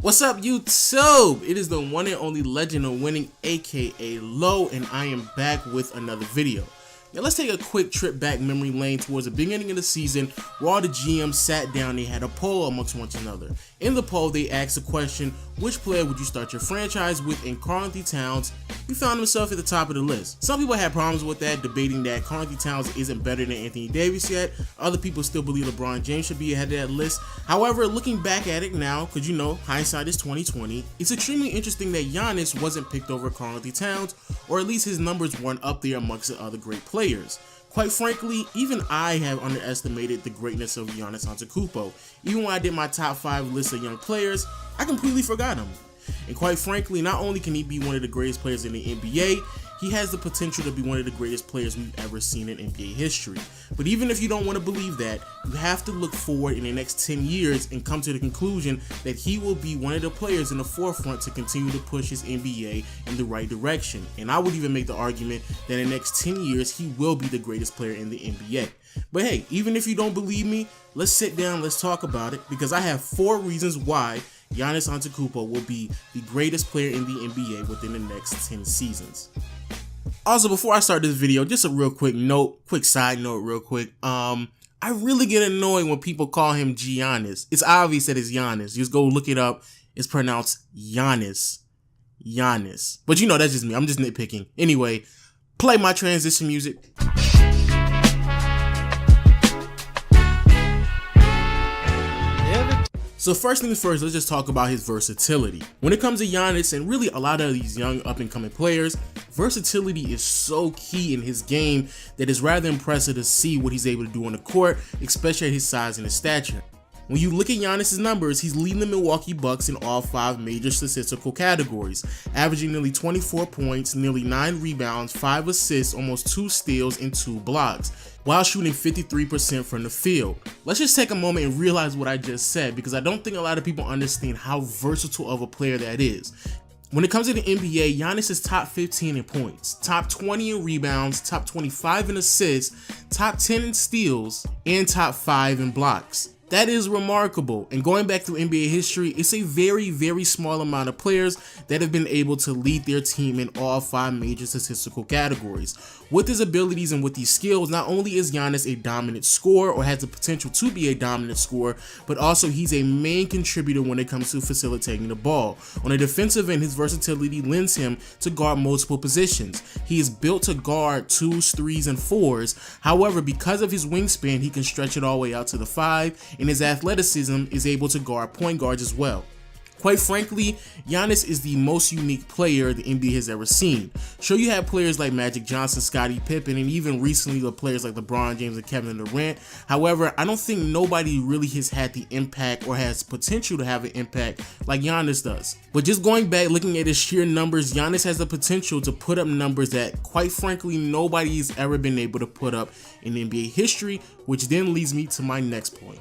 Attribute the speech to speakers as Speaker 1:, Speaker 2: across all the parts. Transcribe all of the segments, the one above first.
Speaker 1: What's up, YouTube? It is the one and only Legend of Winning, aka Low, and I am back with another video. Now let's take a quick trip back memory lane towards the beginning of the season where all the GMs sat down. They had a poll amongst one another. In the poll, they asked the question, which player would you start your franchise with in Karl-Anthony Towns? He found himself at the top of the list. Some people had problems with that, debating that Karl-Anthony Towns isn't better than Anthony Davis yet. Other people still believe LeBron James should be ahead of that list. However, looking back at it now, because you know, hindsight is 2020, it's extremely interesting that Giannis wasn't picked over Karl-Anthony Towns, or at least his numbers weren't up there amongst the other great players. Quite frankly, even I have underestimated the greatness of Giannis Antetokounmpo. Even when I did my top 5 list of young players, I completely forgot him. And quite frankly, not only can he be one of the greatest players in the NBA, he has the potential to be one of the greatest players we've ever seen in NBA history. But even if you don't want to believe that, you have to look forward in the next 10 years and come to the conclusion that he will be one of the players in the forefront to continue to push his NBA in the right direction. And I would even make the argument that in the next 10 years, he will be the greatest player in the NBA. But hey, even if you don't believe me, let's sit down, let's talk about it, because I have 4 reasons why Giannis Antetokounmpo will be the greatest player in the NBA within the next 10 seasons. Also, before I start this video, just a real quick side note real quick. I really get annoyed when people call him Giannis. It's obvious that it's Giannis. Just go look it up. It's pronounced Giannis. Giannis. But you know, that's just me. I'm just nitpicking. Anyway, play my transition music. So first things first, let's just talk about his versatility. When it comes to Giannis and really a lot of these young up-and-coming players, versatility is so key in his game that it's rather impressive to see what he's able to do on the court, especially at his size and his stature. When you look at Giannis' numbers, he's leading the Milwaukee Bucks in all 5 major statistical categories, averaging nearly 24 points, nearly 9 rebounds, 5 assists, almost 2 steals, and 2 blocks, while shooting 53% from the field. Let's just take a moment and realize what I just said, because I don't think a lot of people understand how versatile of a player that is. When it comes to the NBA, Giannis is top 15 in points, top 20 in rebounds, top 25 in assists, top 10 in steals, and top 5 in blocks. That is remarkable, and going back through NBA history, it's a very, very small amount of players that have been able to lead their team in all 5 major statistical categories. With his abilities and with these skills, not only is Giannis a dominant scorer or has the potential to be a dominant scorer, but also he's a main contributor when it comes to facilitating the ball. On the defensive end, his versatility lends him to guard multiple positions. He is built to guard 2s, 3s, and 4s. However, because of his wingspan, he can stretch it all the way out to the 5, and his athleticism is able to guard point guards as well. Quite frankly, Giannis is the most unique player the NBA has ever seen. Sure, you have players like Magic Johnson, Scottie Pippen, and even recently the players like LeBron James and Kevin Durant. However, I don't think nobody really has had the impact or has potential to have an impact like Giannis does. But just going back, looking at his sheer numbers, Giannis has the potential to put up numbers that, quite frankly, nobody's ever been able to put up in NBA history, which then leads me to my next point.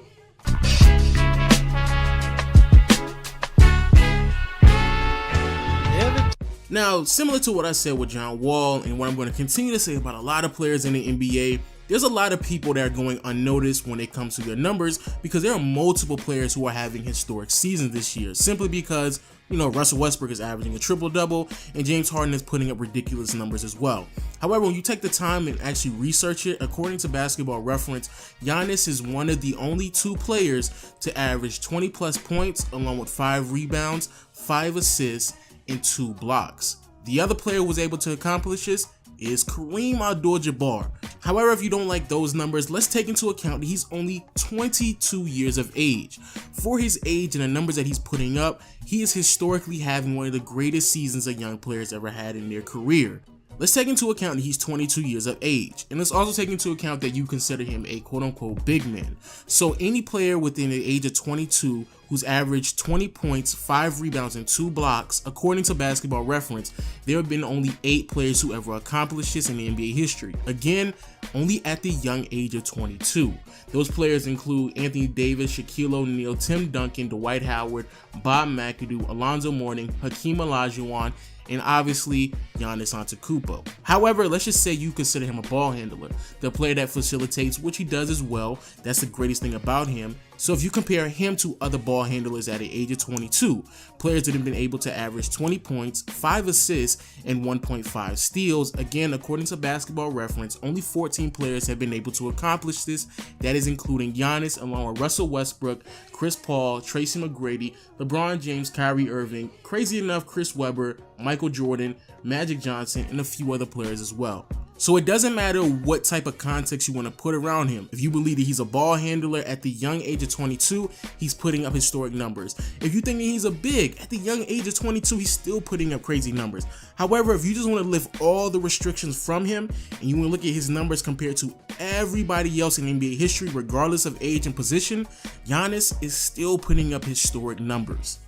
Speaker 1: Now, similar to what I said with John Wall and what I'm going to continue to say about a lot of players in the NBA, there's a lot of people that are going unnoticed when it comes to their numbers, because there are multiple players who are having historic seasons this year, simply because, you know, Russell Westbrook is averaging a triple-double and James Harden is putting up ridiculous numbers as well. However, when you take the time and actually research it, according to Basketball Reference, Giannis is one of the only 2 players to average 20 plus points along with 5 rebounds, 5 assists, and 2 blocks. The other player who was able to accomplish this is Kareem Abdul-Jabbar. However, if you don't like those numbers, let's take into account that he's only 22 years of age. For his age and the numbers that he's putting up, he is historically having one of the greatest seasons a young player's ever had in their career. Let's take into account that he's 22 years of age, and let's also take into account that you consider him a quote-unquote big man. So any player within the age of 22 who's averaged 20 points, 5 rebounds, and 2 blocks, according to Basketball Reference, there have been only 8 players who ever accomplished this in the NBA history. Again, only at the young age of 22. Those players include Anthony Davis, Shaquille O'Neal, Tim Duncan, Dwight Howard, Bob McAdoo, Alonzo Mourning, Hakeem Olajuwon, and obviously Giannis Antetokounmpo. However, let's just say you consider him a ball handler, the player that facilitates, which he does as well. That's the greatest thing about him. So if you compare him to other ball handlers at the age of 22, players that have been able to average 20 points, 5 assists, and 1.5 steals, again, according to Basketball Reference, only 14 players have been able to accomplish this. That is including Giannis, along with Russell Westbrook, Chris Paul, Tracy McGrady, LeBron James, Kyrie Irving, crazy enough, Chris Webber, Michael Jordan, Magic Johnson, and a few other players as well. So it doesn't matter what type of context you want to put around him. If you believe that he's a ball handler at the young age of 22, he's putting up historic numbers. If you think that he's a big, at the young age of 22, he's still putting up crazy numbers. However, if you just want to lift all the restrictions from him and you want to look at his numbers compared to everybody else in NBA history, regardless of age and position, Giannis is still putting up historic numbers.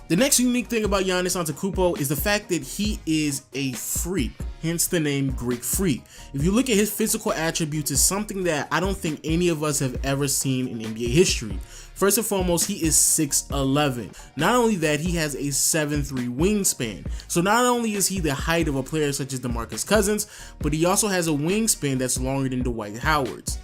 Speaker 1: The next unique thing about Giannis Antetokounmpo is the fact that he is a freak, hence the name Greek Freak. If you look at his physical attributes, it's something that I don't think any of us have ever seen in NBA history. First and foremost, he is 6'11". Not only that, he has a 7'3" wingspan. So not only is he the height of a player such as DeMarcus Cousins, but he also has a wingspan that's longer than Dwight Howard's.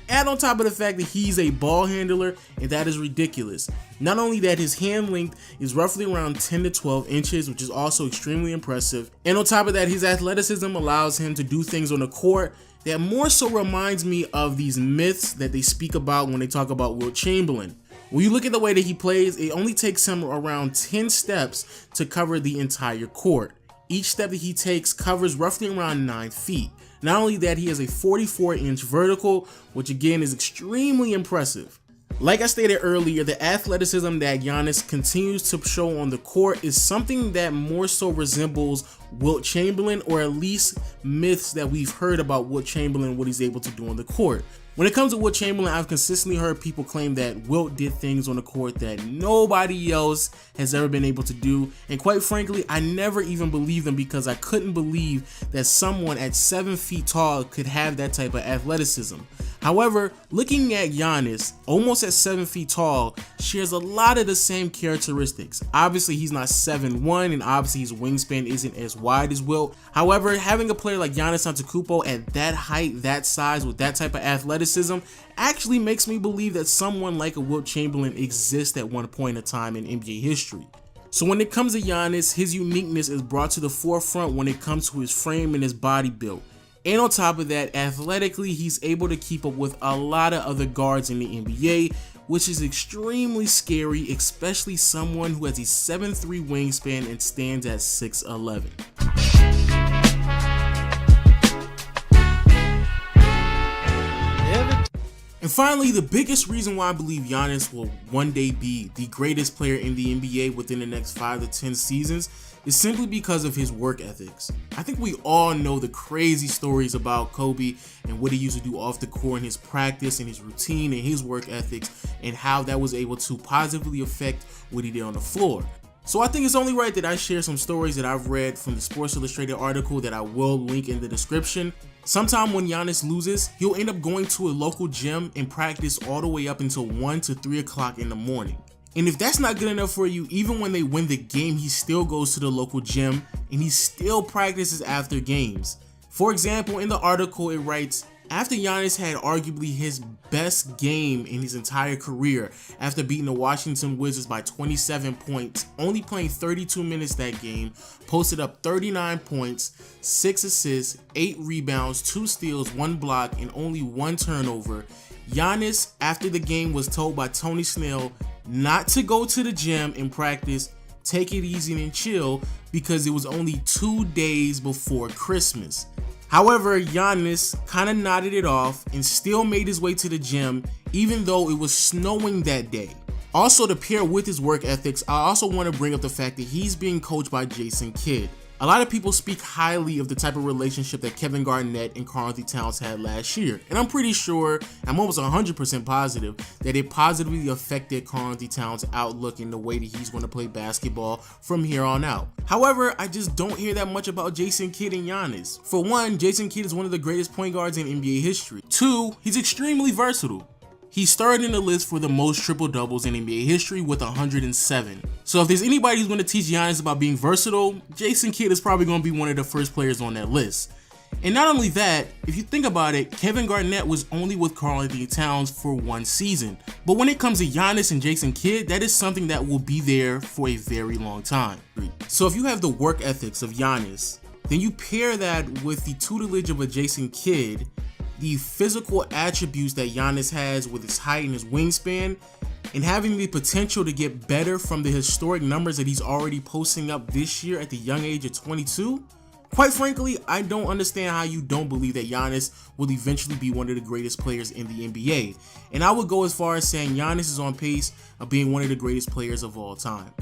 Speaker 1: Add on top of the fact that he's a ball handler, and that is ridiculous. Not only that, his hand length is roughly around 10 to 12 inches, which is also extremely impressive. And on top of that, his athleticism allows him to do things on the court that more so reminds me of these myths that they speak about when they talk about Wilt Chamberlain. When you look at the way that he plays, it only takes him around 10 steps to cover the entire court. Each step that he takes covers roughly around 9 feet. Not only that, he has a 44-inch vertical, which again is extremely impressive. Like I stated earlier, the athleticism that Giannis continues to show on the court is something that more so resembles Wilt Chamberlain, or at least myths that we've heard about Wilt Chamberlain, what he's able to do on the court. When it comes to Wilt Chamberlain, I've consistently heard people claim that Wilt did things on the court that nobody else has ever been able to do, and quite frankly, I never even believed them because I couldn't believe that someone at 7 feet tall could have that type of athleticism. However, looking at Giannis, almost at 7 feet tall, shares a lot of the same characteristics. Obviously, he's not 7'1", and obviously his wingspan isn't as wide as Wilt. However, having a player like Giannis Antetokounmpo at that height, that size, with that type of athleticism actually makes me believe that someone like a Wilt Chamberlain exists at one point in time in NBA history. So when it comes to Giannis, his uniqueness is brought to the forefront when it comes to his frame and his body build. And on top of that, athletically, he's able to keep up with a lot of other guards in the NBA, which is extremely scary, especially someone who has a 7'3" wingspan and stands at 6'11". And finally, the biggest reason why I believe Giannis will one day be the greatest player in the NBA within the next 5 to 10 seasons is simply because of his work ethics. I think we all know the crazy stories about Kobe and what he used to do off the court and his practice and his routine and his work ethics and how that was able to positively affect what he did on the floor. So I think it's only right that I share some stories that I've read from the Sports Illustrated article that I will link in the description. Sometime when Giannis loses, he'll end up going to a local gym and practice all the way up until 1 to 3 o'clock in the morning. And if that's not good enough for you, even when they win the game, he still goes to the local gym and he still practices after games. For example, in the article it writes, after Giannis had arguably his best game in his entire career after beating the Washington Wizards by 27 points, only playing 32 minutes that game, posted up 39 points, 6 assists, 8 rebounds, 2 steals, 1 block, and only 1 turnover, Giannis, after the game, was told by Tony Snell not to go to the gym and practice, take it easy and chill, because it was only 2 days before Christmas. However, Giannis kind of nodded it off and still made his way to the gym even though it was snowing that day. Also, to pair with his work ethics, I also want to bring up the fact that he's being coached by Jason Kidd. A lot of people speak highly of the type of relationship that Kevin Garnett and Karl-Anthony Towns had last year, and I'm pretty sure, I'm almost 100% positive, that it positively affected Karl-Anthony Towns' outlook in the way that he's going to play basketball from here on out. However, I just don't hear that much about Jason Kidd and Giannis. For one, Jason Kidd is one of the greatest point guards in NBA history. 2, he's extremely versatile. He started in the list for the most triple-doubles in NBA history with 107. So if there's anybody who's going to teach Giannis about being versatile, Jason Kidd is probably going to be one of the first players on that list. And not only that, if you think about it, Kevin Garnett was only with Karl-Anthony Towns for 1 season. But when it comes to Giannis and Jason Kidd, that is something that will be there for a very long time. So if you have the work ethics of Giannis, then you pair that with the tutelage of a Jason Kidd, the physical attributes that Giannis has with his height and his wingspan, and having the potential to get better from the historic numbers that he's already posting up this year at the young age of 22, quite frankly, I don't understand how you don't believe that Giannis will eventually be one of the greatest players in the NBA. And I would go as far as saying Giannis is on pace of being one of the greatest players of all time.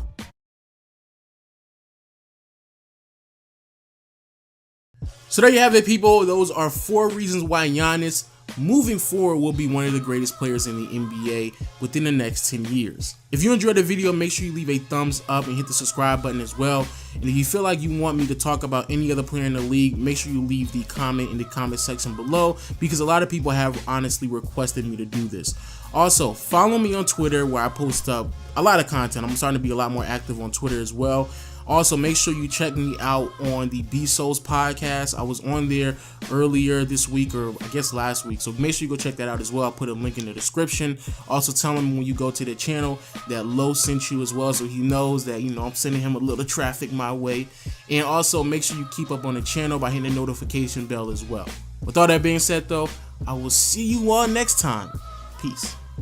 Speaker 1: So there you have it, people. Those are 4 reasons why Giannis moving forward will be one of the greatest players in the NBA within the next 10 years. If you enjoyed the video, make sure you leave a thumbs up and hit the subscribe button as well. And if you feel like you want me to talk about any other player in the league, make sure you leave the comment in the comment section below, because a lot of people have honestly requested me to do this. Also, follow me on Twitter, where I post up a lot of content. I'm starting to be a lot more active on Twitter as well. Also, make sure you check me out on the B Souls podcast. I was on there earlier this week, or I guess last week. So make sure you go check that out as well. I'll put a link in the description. Also, tell him when you go to the channel that Lo sent you as well, so he knows that, you know, I'm sending him a little traffic my way. And also, make sure you keep up on the channel by hitting the notification bell as well. With all that being said, though, I will see you all next time. Peace.